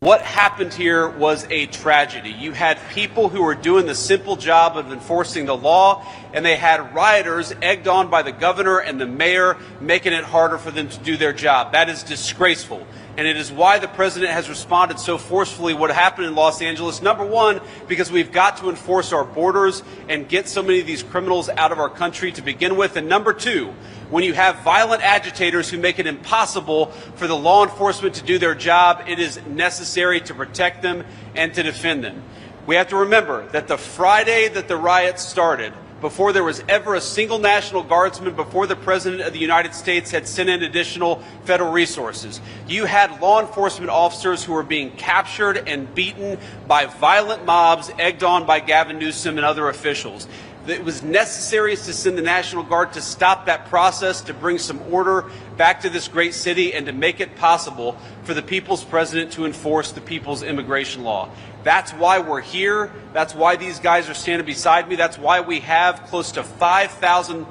What happened here was a tragedy. You had people who were doing the simple job of enforcing the law, and they had rioters egged on by the governor and the mayor, making it harder for them to do their job. That is disgraceful. And it is why the president has responded so forcefully what happened in Los Angeles. Number one, because we've got to enforce our borders and get so many of these criminals out of our country to begin with. And number two, when you have violent agitators who make it impossible for the law enforcement to do their job, it is necessary to protect them and to defend them. We have to remember that the Friday that the riots started, before there was ever a single National Guardsman, before the President of the United States had sent in additional federal resources, you had law enforcement officers who were being captured and beaten by violent mobs egged on by Gavin Newsom and other officials. It was necessary to send the National Guard to stop that process, to bring some order back to this great city, and to make it possible for the people's president to enforce the people's immigration law. That's why we're here. That's why these guys are standing beside me. That's why we have close to 5,000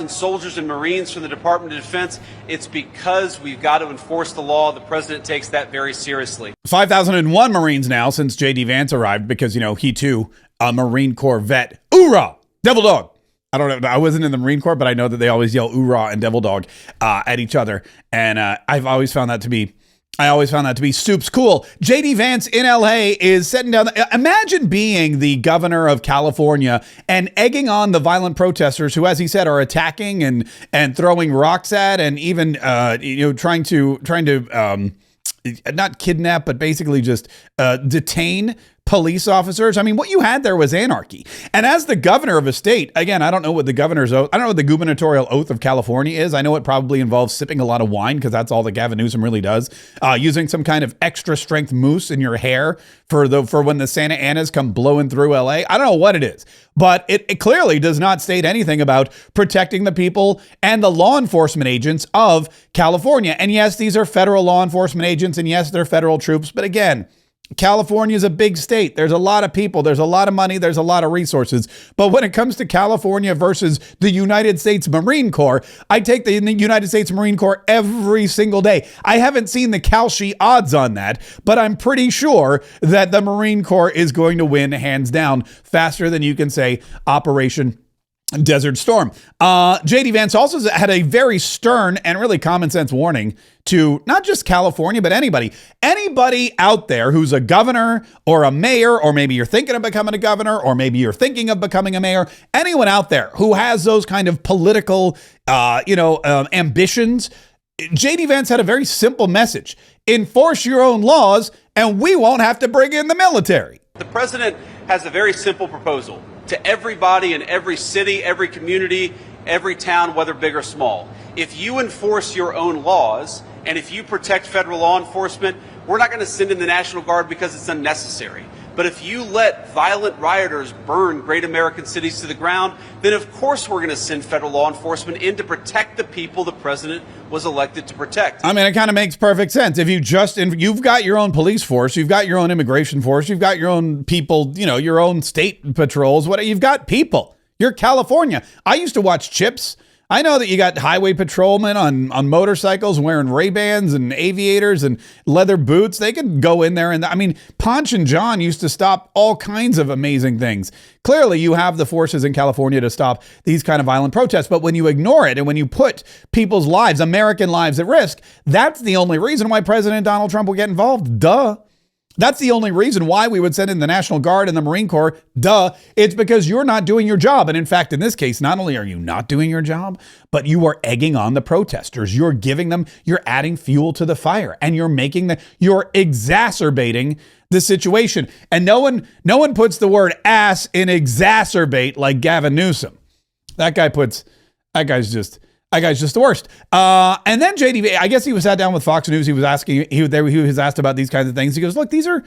soldiers and Marines from the Department of Defense. It's because we've got to enforce the law. The president takes that very seriously. 5,001 Marines now since JD Vance arrived because, he too, a Marine Corps vet. Oorah! Devil dog. I don't know. I wasn't in the Marine Corps, but I know that they always yell oorah and devil dog at each other. And I've always found that to be soups cool. JD Vance in LA is setting down. Imagine being the governor of California and egging on the violent protesters who, as he said, are attacking and throwing rocks at and even trying to not kidnap, but basically just detain police officers. I mean, what you had there was anarchy. And as the governor of a state, again, I don't know what the gubernatorial oath of California is. I know it probably involves sipping a lot of wine because that's all that Gavin Newsom really does. Using some kind of extra strength mousse in your hair for when the Santa Anas come blowing through LA. I don't know what it is, but it clearly does not state anything about protecting the people and the law enforcement agents of California. And yes, these are federal law enforcement agents, and yes, they're federal troops. But again, California is a big state. There's a lot of people. There's a lot of money. There's a lot of resources. But when it comes to California versus the United States Marine Corps, I take the United States Marine Corps every single day. I haven't seen the Kalshi odds on that, but I'm pretty sure that the Marine Corps is going to win hands down faster than you can say Operation Desert Storm. JD Vance also had a very stern and really common sense warning to not just California, but anybody out there who's a governor or a mayor, or maybe you're thinking of becoming a governor, or maybe you're thinking of becoming a mayor, anyone out there who has those kind of political, ambitions. JD Vance had a very simple message: enforce your own laws and we won't have to bring in the military. The president has a very simple proposal to everybody in every city, every community, every town, whether big or small. If you enforce your own laws and if you protect federal law enforcement, we're not going to send in the National Guard because it's unnecessary. But if you let violent rioters burn great American cities to the ground, then of course we're going to send federal law enforcement in to protect the people the president was elected to protect. I mean, it kind of makes perfect sense. If you've got your own police force, you've got your own immigration force, you've got your own people, your own state patrols, you've got people. You're California. I used to watch Chips. I know that you got highway patrolmen on motorcycles wearing Ray-Bans and aviators and leather boots. They can go in there Ponch and John used to stop all kinds of amazing things. Clearly, you have the forces in California to stop these kind of violent protests. But when you ignore it and when you put people's lives, American lives, at risk, that's the only reason why President Donald Trump will get involved. Duh. That's the only reason why we would send in the National Guard and the Marine Corps. Duh. It's because you're not doing your job. And in fact, in this case, not only are you not doing your job, but you are egging on the protesters. You're adding fuel to the fire, and you're exacerbating the situation. And no one puts the word ass in exacerbate like Gavin Newsom. That guy's just the worst. And then JD, I guess he was sat down with Fox News. He was asked about these kinds of things. He goes, look, these are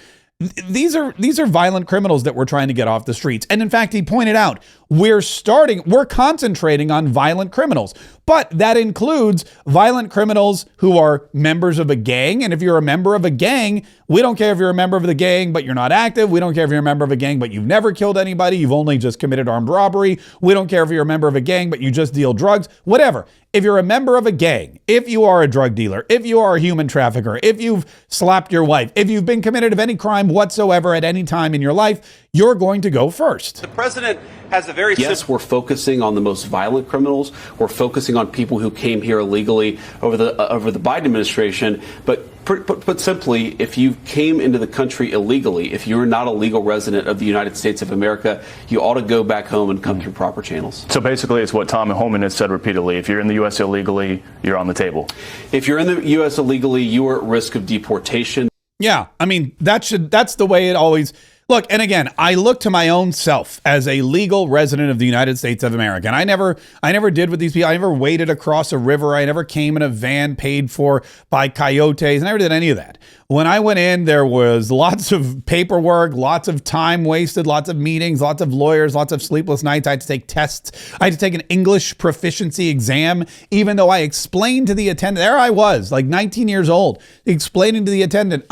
violent criminals that we're trying to get off the streets. And in fact, he pointed out, we're concentrating on violent criminals, but that includes violent criminals who are members of a gang. And if you're a member of a gang, we don't care if you're a member of the gang, but you're not active. We don't care if you're a member of a gang, but you've never killed anybody. You've only just committed armed robbery. We don't care if you're a member of a gang, but you just deal drugs, whatever. if you're a member of a gang, if you are a drug dealer, if you are a human trafficker, if you've slapped your wife, if you've been committed of any crime whatsoever at any time in your life, you're going to go first. The president has a very Yes, we're focusing on the most violent criminals. We're focusing on people who came here illegally over the Biden administration. But put simply, if you came into the country illegally, if you're not a legal resident of the United States of America, you ought to go back home and come through proper channels. So basically, it's what Tom Homan has said repeatedly. If you're in the U.S. illegally, you're on the table. If you're in the U.S. illegally, you are at risk of deportation. Yeah, I mean, that's the way it always... Look, and again, I look to my own self as a legal resident of the United States of America. And I never did with these people. I never waded across a river. I never came in a van paid for by coyotes. I never did any of that. When I went in, there was lots of paperwork, lots of time wasted, lots of meetings, lots of lawyers, lots of sleepless nights. I had to take tests. I had to take an English proficiency exam, even though I explained to the attendant, there I was, like 19 years old, explaining to the attendant,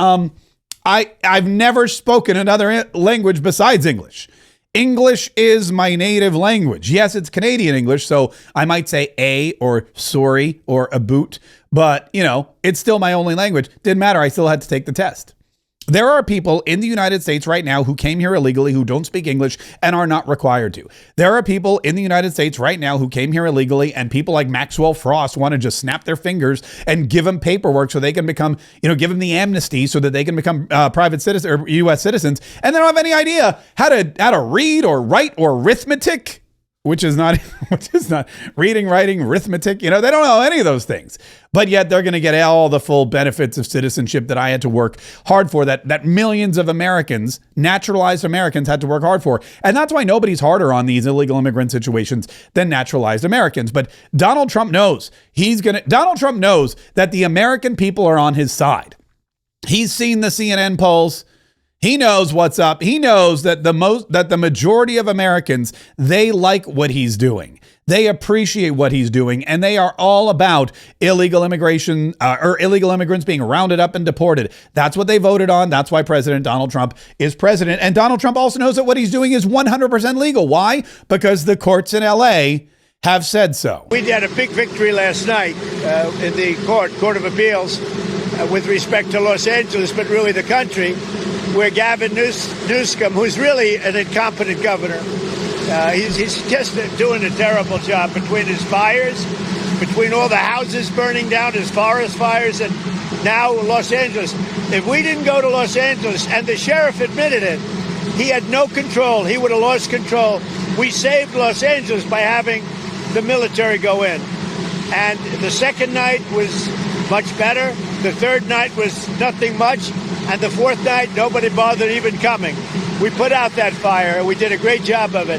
I've never spoken another language besides English. English is my native language. Yes, it's Canadian English, so I might say a or sorry or a boot, but, it's still my only language. Didn't matter. I still had to take the test. There are people in the United States right now who came here illegally, who don't speak English and are not required to. There are people in the United States right now who came here illegally, and people like Maxwell Frost want to just snap their fingers and give them paperwork so they can become, give them the amnesty so that they can become private citizens or U.S. citizens, and they don't have any idea how to read or write or arithmetic. Which is not reading, writing, arithmetic. They don't know any of those things. But yet they're going to get all the full benefits of citizenship that I had to work hard for, that millions of Americans, naturalized Americans, had to work hard for. And that's why nobody's harder on these illegal immigrant situations than naturalized Americans. But Donald Trump knows Donald Trump knows that the American people are on his side. He's seen the CNN polls. He knows what's up. He knows that the majority of Americans, they like what he's doing. They appreciate what he's doing, and they are all about illegal immigration or illegal immigrants being rounded up and deported. That's what they voted on. That's why President Donald Trump is president. And Donald Trump also knows that what he's doing is 100% legal. Why? Because the courts in LA have said so. We had a big victory last night in the Court of Appeals with respect to Los Angeles, but really the country, where Gavin Newsom, who's really an incompetent governor, he's just doing a terrible job between his fires, between all the houses burning down, his forest fires, and now Los Angeles. If we didn't go to Los Angeles, and the sheriff admitted it, he had no control. He would have lost control. We saved Los Angeles by having the military go in. And the second night was much better. The third night was nothing much. And the fourth night, nobody bothered even coming. We put out that fire, and we did a great job of it.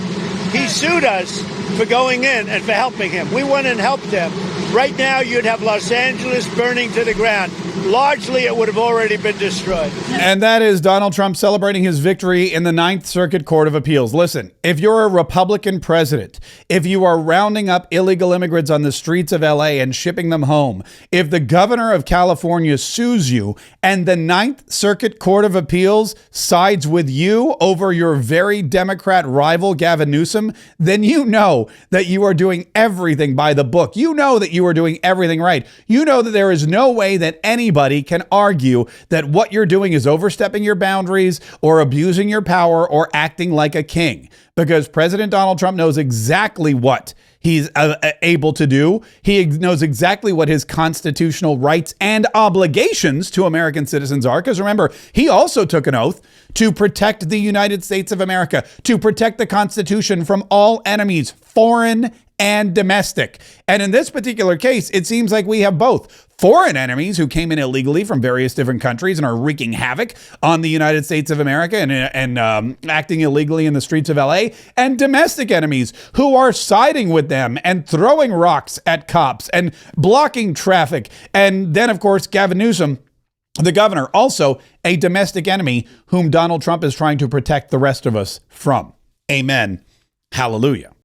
He sued us for going in and for helping him. We went and helped him. Right now, you'd have Los Angeles burning to the ground. Largely, it would have already been destroyed. And that is Donald Trump celebrating his victory in the Ninth Circuit Court of Appeals. Listen, if you're a Republican president, if you are rounding up illegal immigrants on the streets of LA and shipping them home, if the governor of California sues you and the Ninth Circuit Court of Appeals sides with you over your very Democrat rival, Gavin Newsom, then you know that you are doing everything by the book. You know that you are doing everything right. You know that there is no way that anybody can argue that what you're doing is overstepping your boundaries or abusing your power or acting like a king, because President Donald Trump knows exactly what he's able to do. He knows exactly what his constitutional rights and obligations to American citizens are. Because remember, he also took an oath to protect the United States of America, to protect the Constitution from all enemies, foreign and domestic. And in this particular case, it seems like we have both foreign enemies who came in illegally from various different countries and are wreaking havoc on the United States of America and acting illegally in the streets of LA, and domestic enemies who are siding with them and throwing rocks at cops and blocking traffic. And then, of course, Gavin Newsom, the governor, also a domestic enemy whom Donald Trump is trying to protect the rest of us from. Amen. Hallelujah.